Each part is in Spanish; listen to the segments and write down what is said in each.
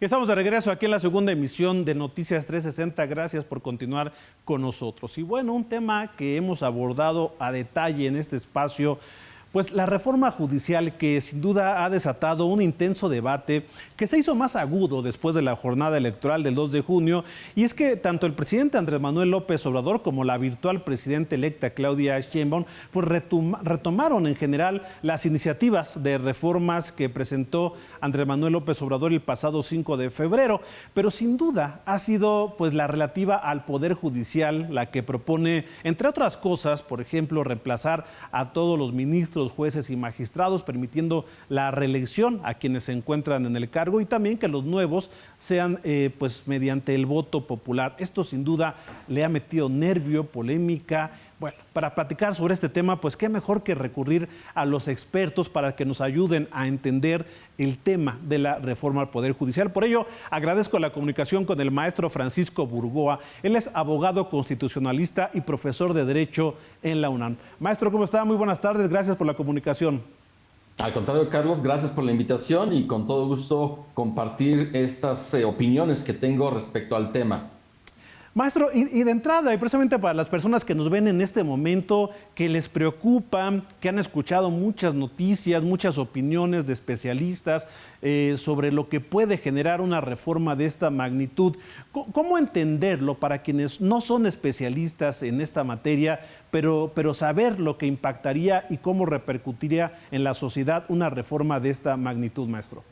Estamos de regreso aquí en la segunda emisión de Noticias 360. Gracias por continuar con nosotros. Y bueno, un tema que hemos abordado a detalle en este espacio, pues la reforma judicial, que sin duda ha desatado un intenso debate que se hizo más agudo después de la jornada electoral del 2 de junio. Y es que tanto el presidente Andrés Manuel López Obrador como la virtual presidenta electa Claudia Sheinbaum pues retomaron en general las iniciativas de reformas que presentó Andrés Manuel López Obrador el pasado 5 de febrero. Pero sin duda ha sido pues la relativa al Poder Judicial la que propone, entre otras cosas, por ejemplo, reemplazar a todos los ministros, jueces y magistrados, permitiendo la reelección a quienes se encuentran en el cargo, y también que los nuevos sean pues mediante el voto popular. Esto sin duda le ha metido nervio, polémica. Bueno, para platicar sobre este tema, pues qué mejor que recurrir a los expertos para que nos ayuden a entender el tema de la reforma al Poder Judicial. Por ello, agradezco la comunicación con el maestro Francisco Burgoa. Él es abogado constitucionalista y profesor de Derecho en la UNAM. Maestro, ¿cómo está? Muy buenas tardes. Gracias por la comunicación. Al contrario, Carlos, gracias por la invitación y con todo gusto compartir estas opiniones que tengo respecto al tema. Maestro, y de entrada, y precisamente para las personas que nos ven en este momento, que les preocupa, que han escuchado muchas noticias, muchas opiniones de especialistas sobre lo que puede generar una reforma de esta magnitud, ¿cómo entenderlo para quienes no son especialistas en esta materia, pero saber lo que impactaría y cómo repercutiría en la sociedad una reforma de esta magnitud, maestro?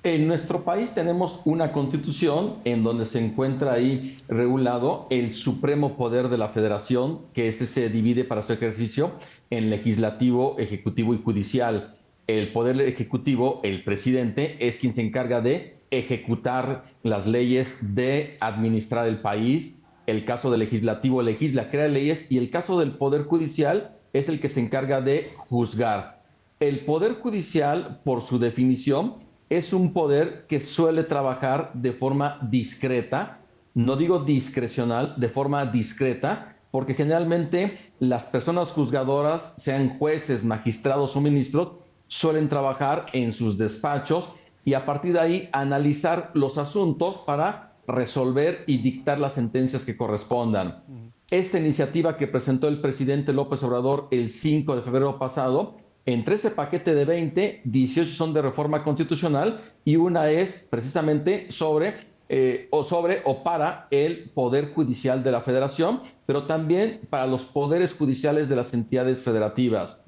En nuestro país tenemos una constitución en donde se encuentra ahí regulado el supremo poder de la federación, que ese se divide para su ejercicio en legislativo, ejecutivo y judicial. El poder ejecutivo, el presidente, es quien se encarga de ejecutar las leyes, de administrar el país. El caso del legislativo legisla, crea leyes, y el caso del poder judicial es el que se encarga de juzgar. El poder judicial, por su definición, es un poder que suele trabajar de forma discreta, no digo discrecional, de forma discreta, porque generalmente las personas juzgadoras, sean jueces, magistrados o ministros, suelen trabajar en sus despachos y a partir de ahí analizar los asuntos para resolver y dictar las sentencias que correspondan. Esta iniciativa que presentó el presidente López Obrador el 5 de febrero pasado, entre ese paquete de 20, 18 son de reforma constitucional y una es precisamente sobre o para el Poder Judicial de la Federación, pero también para los poderes judiciales de las entidades federativas.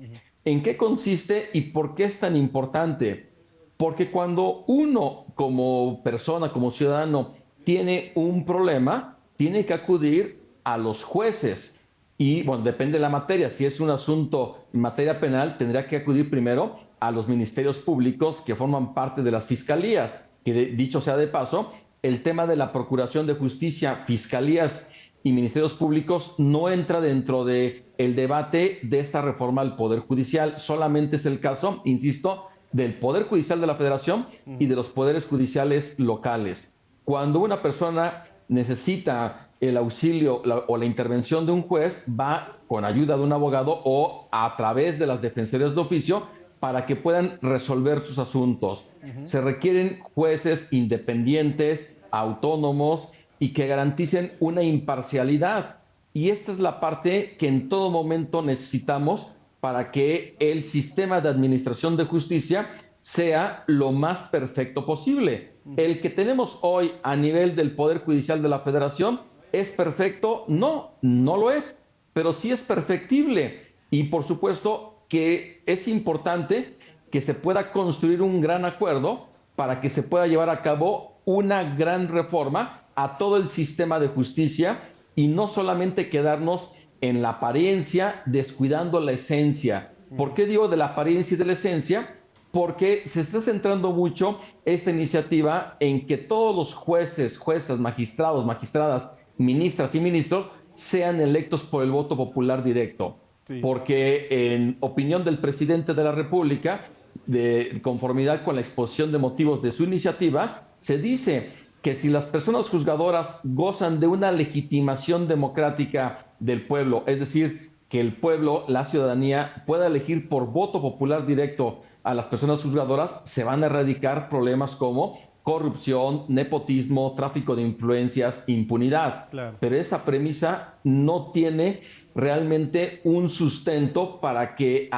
¿En qué consiste y por qué es tan importante? Porque cuando uno como persona, como ciudadano, tiene un problema, tiene que acudir a los jueces. Y bueno, depende de la materia. Si es un asunto en materia penal, tendría que acudir primero a los ministerios públicos que forman parte de las fiscalías. Que dicho sea de paso, el tema de la procuración de justicia, fiscalías y ministerios públicos no entra dentro del debate de esta reforma al Poder Judicial. Solamente es el caso, insisto, del Poder Judicial de la Federación y de los poderes judiciales locales. Cuando una persona necesita el auxilio o la intervención de un juez, va con ayuda de un abogado o a través de las defensorías de oficio para que puedan resolver sus asuntos. Se requieren jueces independientes, autónomos y que garanticen una imparcialidad. Y esta es la parte que en todo momento necesitamos para que el sistema de administración de justicia sea lo más perfecto posible. El que tenemos hoy a nivel del Poder Judicial de la Federación, ¿es perfecto? No, no lo es, pero sí es perfectible. Y por supuesto que es importante que se pueda construir un gran acuerdo para que se pueda llevar a cabo una gran reforma a todo el sistema de justicia y no solamente quedarnos en la apariencia, descuidando la esencia. ¿Por qué digo de la apariencia y de la esencia? Porque se está centrando mucho esta iniciativa en que todos los jueces, juezas, magistrados, magistradas, ministras y ministros sean electos por el voto popular directo. Sí. Porque en opinión del presidente de la República, de conformidad con la exposición de motivos de su iniciativa, se dice que si las personas juzgadoras gozan de una legitimación democrática del pueblo, es decir, que el pueblo, la ciudadanía, pueda elegir por voto popular directo a las personas juzgadoras, se van a erradicar problemas como corrupción, nepotismo, tráfico de influencias, impunidad. Claro. Pero esa premisa no tiene realmente un sustento para que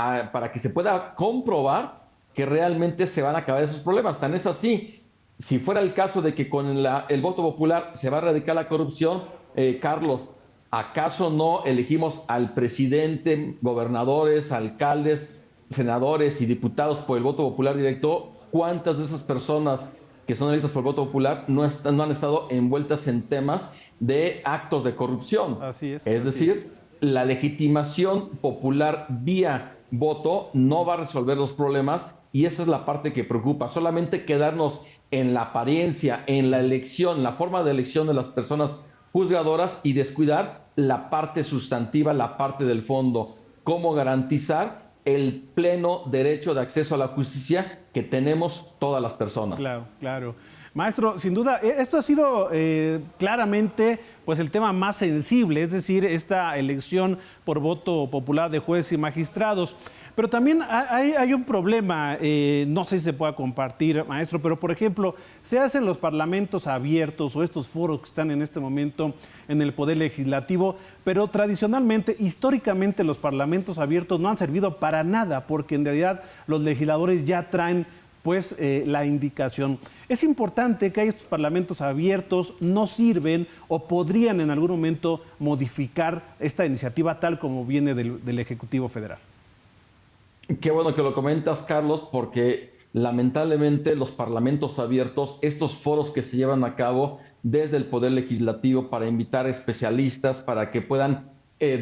se pueda comprobar que realmente se van a acabar esos problemas. Tan es así, si fuera el caso de que con el voto popular se va a erradicar la corrupción, Carlos, ¿acaso no elegimos al presidente, gobernadores, alcaldes, senadores y diputados por el voto popular directo? ¿Cuántas de esas personas que son electas por el voto popular no han estado envueltas en temas de actos de corrupción? Así es. Es decir, la legitimación popular vía voto no va a resolver los problemas, y esa es la parte que preocupa. Solamente quedarnos en la apariencia, en la elección, la forma de elección de las personas juzgadoras, y descuidar la parte sustantiva, la parte del fondo. ¿Cómo garantizar el pleno derecho de acceso a la justicia que tenemos todas las personas? Claro, claro. Maestro, sin duda, esto ha sido claramente pues, el tema más sensible, es decir, esta elección por voto popular de jueces y magistrados. Pero también hay un problema, no sé si se pueda compartir, maestro, pero por ejemplo, se hacen los parlamentos abiertos o estos foros que están en este momento en el Poder Legislativo, pero tradicionalmente, históricamente, los parlamentos abiertos no han servido para nada, porque en realidad los legisladores ya traen pues la indicación. Es importante que haya estos parlamentos abiertos, no sirven o podrían en algún momento modificar esta iniciativa tal como viene del Ejecutivo Federal. Qué bueno que lo comentas, Carlos, porque lamentablemente los parlamentos abiertos, estos foros que se llevan a cabo desde el Poder Legislativo para invitar especialistas para que puedan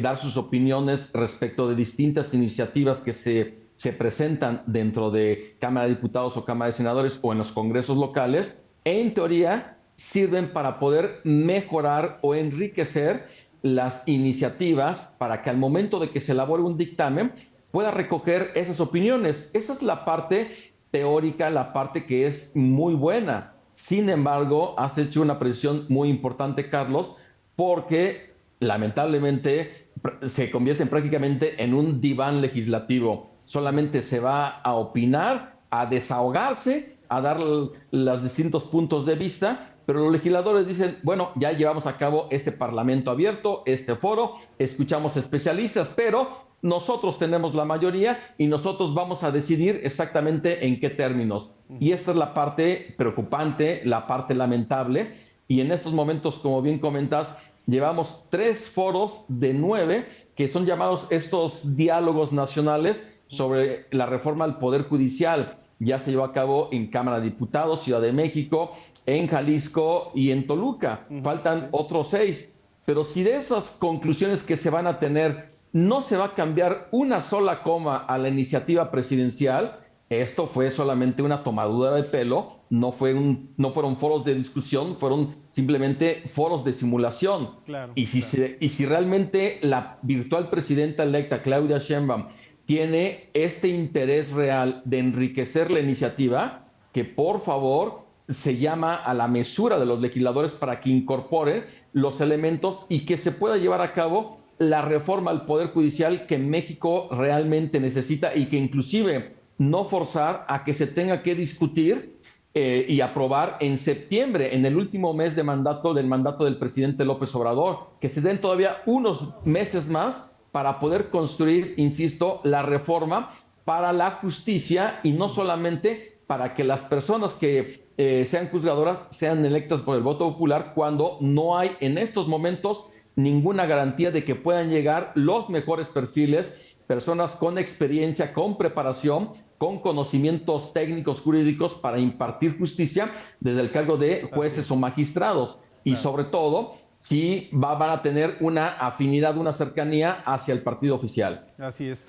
dar sus opiniones respecto de distintas iniciativas que se presentan dentro de Cámara de Diputados o Cámara de Senadores o en los congresos locales, en teoría sirven para poder mejorar o enriquecer las iniciativas para que al momento de que se elabore un dictamen pueda recoger esas opiniones. Esa es la parte teórica, la parte que es muy buena. Sin embargo, has hecho una precisión muy importante, Carlos, porque lamentablemente se convierte prácticamente en un diván legislativo. Solamente se va a opinar, a desahogarse, a dar los distintos puntos de vista, pero los legisladores dicen, bueno, ya llevamos a cabo este parlamento abierto, este foro, escuchamos especialistas, pero nosotros tenemos la mayoría y nosotros vamos a decidir exactamente en qué términos. Y esta es la parte preocupante, la parte lamentable. Y en estos momentos, como bien comentas, llevamos 3 foros de 9 que son llamados estos diálogos nacionales sobre la reforma al Poder Judicial. Ya se llevó a cabo en Cámara de Diputados, Ciudad de México, en Jalisco y en Toluca. Faltan otros 6. Pero si de esas conclusiones que se van a tener no se va a cambiar una sola coma a la iniciativa presidencial, esto fue solamente una tomadura de pelo, no fueron foros de discusión, fueron simplemente foros de simulación. Claro, y si realmente la virtual presidenta electa, Claudia Sheinbaum, tiene este interés real de enriquecer la iniciativa, que por favor se llama a la mesura de los legisladores para que incorporen los elementos y que se pueda llevar a cabo la reforma al Poder Judicial que México realmente necesita, y que inclusive no forzar a que se tenga que discutir y aprobar en septiembre, en el último mes del mandato del presidente López Obrador, que se den todavía unos meses más para poder construir, insisto, la reforma para la justicia, y no solamente para que las personas que sean juzgadoras sean electas por el voto popular, cuando no hay en estos momentos ninguna garantía de que puedan llegar los mejores perfiles, personas con experiencia, con preparación, con conocimientos técnicos jurídicos para impartir justicia desde el cargo de jueces o magistrados. Y sobre todo, si van a tener una afinidad, una cercanía hacia el partido oficial. Así es.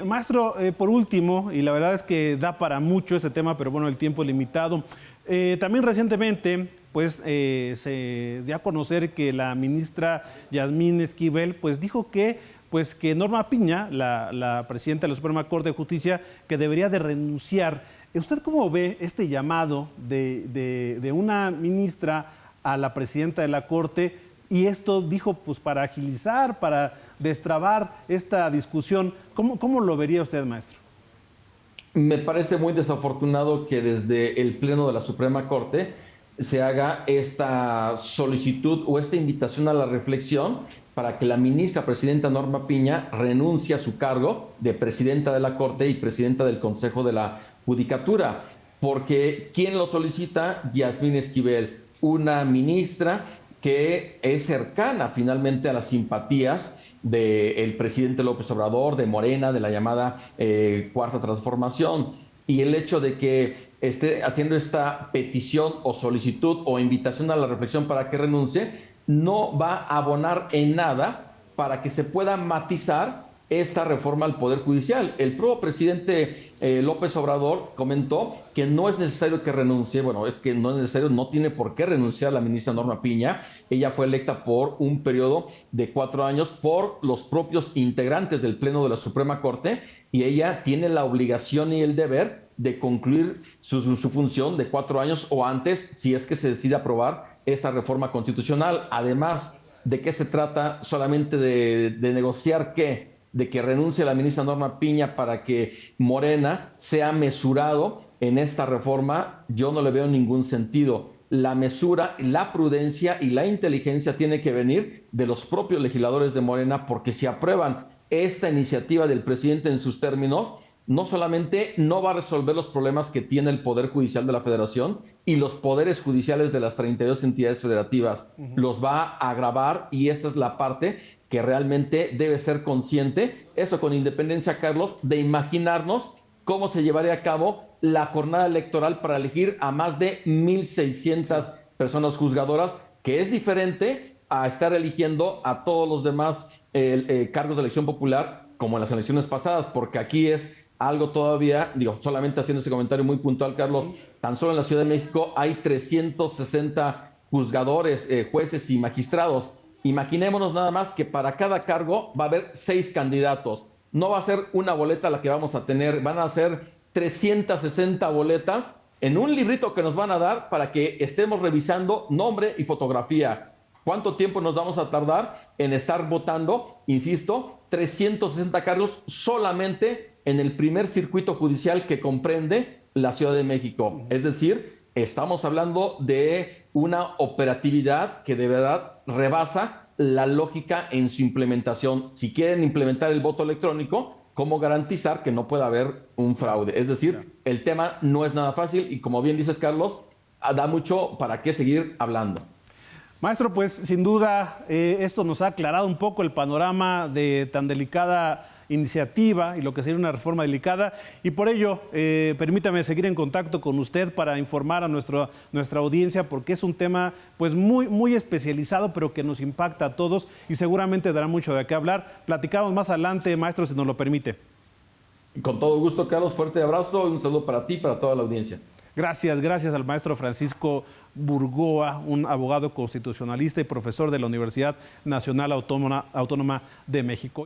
Maestro, por último, y la verdad es que da para mucho este tema, pero bueno, el tiempo es limitado. También recientemente pues se dio a conocer que la ministra Yasmín Esquivel pues dijo que Norma Piña, la presidenta de la Suprema Corte de Justicia, que debería de renunciar. ¿Usted cómo ve este llamado de una ministra a la presidenta de la Corte? Y esto dijo pues para agilizar, para destrabar esta discusión. ¿Cómo lo vería usted, maestro? Me parece muy desafortunado que desde el Pleno de la Suprema Corte se haga esta solicitud o esta invitación a la reflexión para que la ministra presidenta Norma Piña renuncie a su cargo de presidenta de la Corte y presidenta del Consejo de la Judicatura. Porque ¿quién lo solicita? Yasmín Esquivel, una ministra que es cercana finalmente a las simpatías del presidente López Obrador, de Morena, de la llamada Cuarta Transformación. Y el hecho de que esté haciendo esta petición o solicitud o invitación a la reflexión para que renuncie, no va a abonar en nada para que se pueda matizar esta reforma al Poder Judicial. El propio presidente López Obrador comentó que no es necesario que renuncie, bueno, es que no es necesario, no tiene por qué renunciar la ministra Norma Piña. Ella fue electa por un periodo de 4 años por los propios integrantes del Pleno de la Suprema Corte y ella tiene la obligación y el deber de concluir su función de 4 años o antes si es que se decide aprobar esta reforma constitucional. Además, ¿de qué se trata? Solamente de negociar qué, de que renuncie la ministra Norma Piña para que Morena sea mesurado en esta reforma. Yo no le veo ningún sentido. La mesura, la prudencia y la inteligencia tiene que venir de los propios legisladores de Morena, porque si aprueban esta iniciativa del presidente en sus términos, no solamente no va a resolver los problemas que tiene el Poder Judicial de la Federación y los poderes judiciales de las 32 entidades federativas, los va a agravar, y esa es la parte que realmente debe ser consciente, eso con independencia, Carlos, de imaginarnos cómo se llevaría a cabo la jornada electoral para elegir a más de 1,600 personas juzgadoras, que es diferente a estar eligiendo a todos los demás cargos de elección popular como en las elecciones pasadas, porque aquí es algo todavía, digo, solamente haciendo este comentario muy puntual, Carlos, tan solo en la Ciudad de México hay 360 juzgadores, jueces y magistrados. Imaginémonos nada más que para cada cargo va a haber 6 candidatos. No va a ser una boleta la que vamos a tener, van a ser 360 boletas en un librito que nos van a dar para que estemos revisando nombre y fotografía. ¿Cuánto tiempo nos vamos a tardar en estar votando? Insisto, 360 cargos solamente en el primer circuito judicial que comprende la Ciudad de México. Es decir, estamos hablando de una operatividad que de verdad rebasa la lógica en su implementación. Si quieren implementar el voto electrónico, ¿cómo garantizar que no pueda haber un fraude? Es decir, el tema no es nada fácil y, como bien dices, Carlos, da mucho para qué seguir hablando. Maestro, pues sin duda esto nos ha aclarado un poco el panorama de tan delicada iniciativa y lo que sería una reforma delicada, y por ello permítame seguir en contacto con usted para informar a nuestra audiencia, porque es un tema pues muy especializado, pero que nos impacta a todos y seguramente dará mucho de qué hablar. Platicamos más adelante, maestro, si nos lo permite. Con todo gusto, Carlos, fuerte abrazo y un saludo para ti y para toda la audiencia. Gracias al maestro Francisco Burgoa, un abogado constitucionalista y profesor de la Universidad Nacional Autónoma de México.